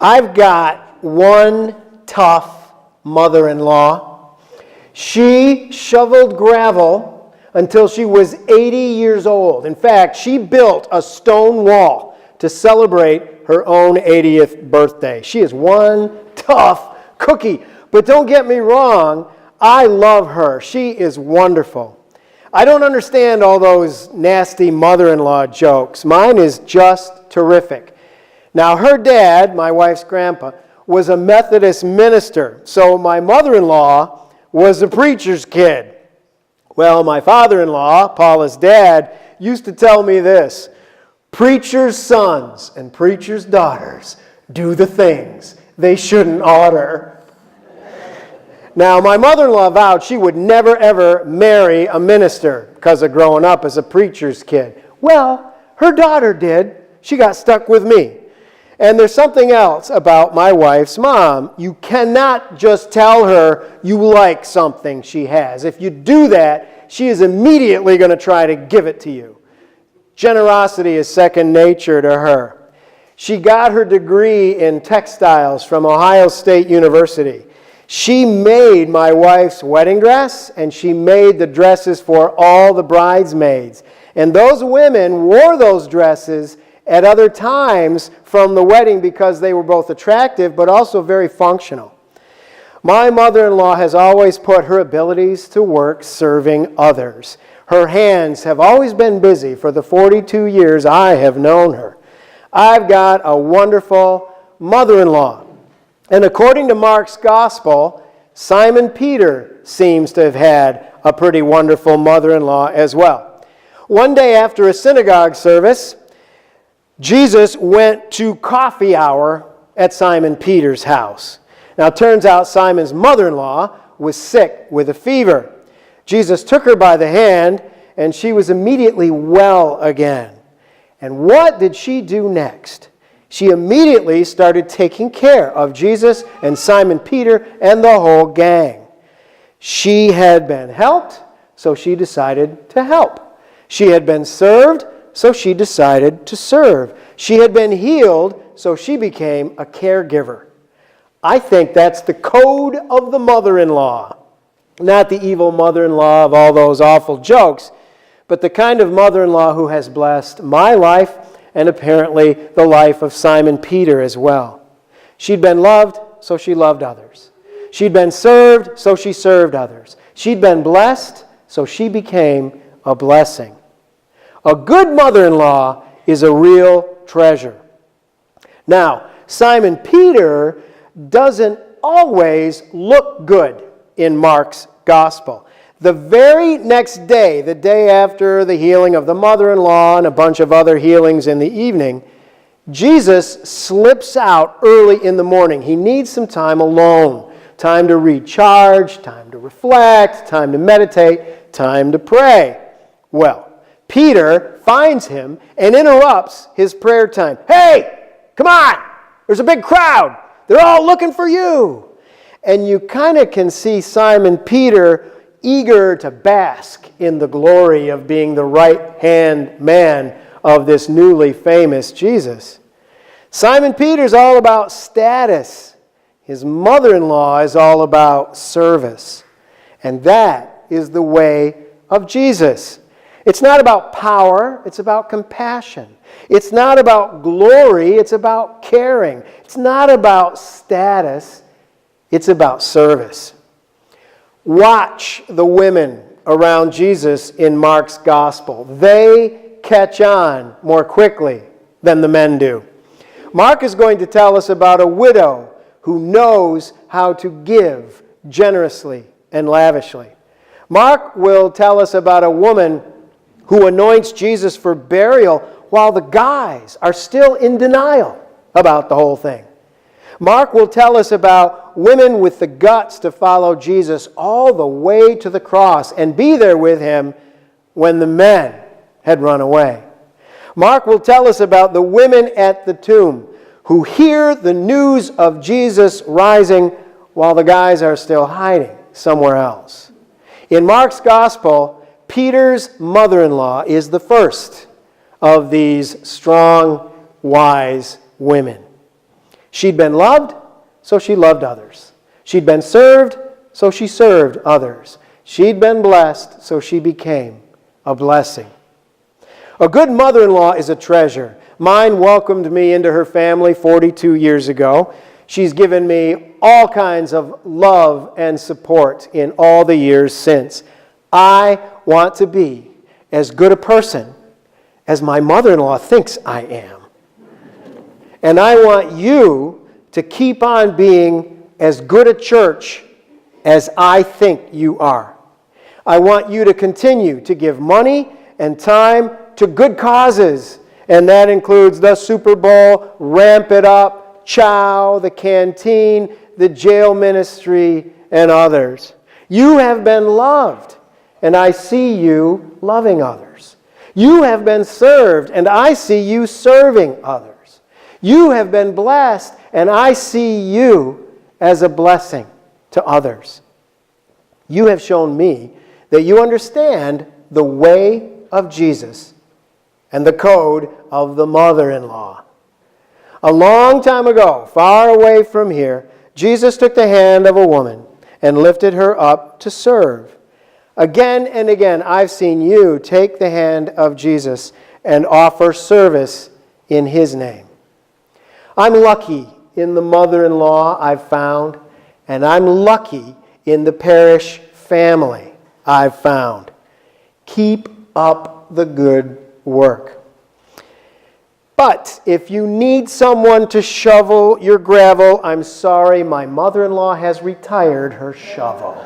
I've got one tough mother-in-law. She shoveled gravel until she was 80 years old. In fact, she built a stone wall to celebrate her own 80th birthday. She is one tough cookie. But don't get me wrong, I love her. She is wonderful. I don't understand all those nasty mother-in-law jokes. Mine is just terrific. Now, her dad, my wife's grandpa, was a Methodist minister, so my mother-in-law was a preacher's kid. Well, my father-in-law, Paula's dad, used to tell me this: preachers' sons and preachers' daughters do the things they shouldn't oughter. Now, my mother-in-law vowed she would never, ever marry a minister because of growing up as a preacher's kid. Well, her daughter did. She got stuck with me. And there's something else about my wife's mom. You cannot just tell her you like something she has. If you do that, she is immediately going to try to give it to you. Generosity is second nature to her. She got her degree in textiles from Ohio State University. She made my wife's wedding dress, and she made the dresses for all the bridesmaids. And those women wore those dresses at other times from the wedding because they were both attractive but also very functional. My mother-in-law has always put her abilities to work serving others. Her hands have always been busy for the 42 years I have known her. I've got a wonderful mother-in-law. And according to Mark's gospel, Simon Peter seems to have had a pretty wonderful mother-in-law as well. One day after a synagogue service, Jesus went to coffee hour at Simon Peter's house. Now, it turns out Simon's mother-in-law was sick with a fever. Jesus took her by the hand, and she was immediately well again. And what did she do next? She immediately started taking care of Jesus and Simon Peter and the whole gang. She had been helped, so she decided to help. She had been served, so she decided to serve. She had been healed, so she became a caregiver. I think that's the code of the mother-in-law. Not the evil mother-in-law of all those awful jokes, but the kind of mother-in-law who has blessed my life and apparently the life of Simon Peter as well. She'd been loved, so she loved others. She'd been served, so she served others. She'd been blessed, so she became a blessing. A good mother-in-law is a real treasure. Now, Simon Peter doesn't always look good in Mark's gospel. The very next day, the day after the healing of the mother-in-law and a bunch of other healings in the evening, Jesus slips out early in the morning. He needs some time alone, time to recharge, time to reflect, time to meditate, time to pray. Well, Peter finds him and interrupts his prayer time. Hey, come on! There's a big crowd. They're all looking for you. And you kind of can see Simon Peter eager to bask in the glory of being the right-hand man of this newly famous Jesus. Simon Peter's all about status. His mother-in-law is all about service. And that is the way of Jesus. It's not about power, it's about compassion. It's not about glory, it's about caring. It's not about status, it's about service. Watch the women around Jesus in Mark's gospel. They catch on more quickly than the men do. Mark is going to tell us about a widow who knows how to give generously and lavishly. Mark will tell us about a woman who anoints Jesus for burial while the guys are still in denial about the whole thing. Mark will tell us about women with the guts to follow Jesus all the way to the cross and be there with him when the men had run away. Mark will tell us about the women at the tomb who hear the news of Jesus rising while the guys are still hiding somewhere else. In Mark's gospel, Peter's mother-in-law is the first of these strong, wise women. She'd been loved, so she loved others. She'd been served, so she served others. She'd been blessed, so she became a blessing. A good mother-in-law is a treasure. Mine welcomed me into her family 42 years ago. She's given me all kinds of love and support in all the years since. I want to be as good a person as my mother-in-law thinks I am. And I want you to keep on being as good a church as I think you are. I want you to continue to give money and time to good causes, and that includes the Super Bowl, Ramp It Up, Chow, the canteen, the jail ministry, and others. You have been loved, and I see you loving others. You have been served, and I see you serving others. You have been blessed, and I see you as a blessing to others. You have shown me that you understand the way of Jesus and the code of the mother-in-law. A long time ago, far away from here, Jesus took the hand of a woman and lifted her up to serve. Again and again, I've seen you take the hand of Jesus and offer service in His name. I'm lucky in the mother-in-law I've found, and I'm lucky in the parish family I've found. Keep up the good work. But if you need someone to shovel your gravel, I'm sorry, my mother-in-law has retired her shovel.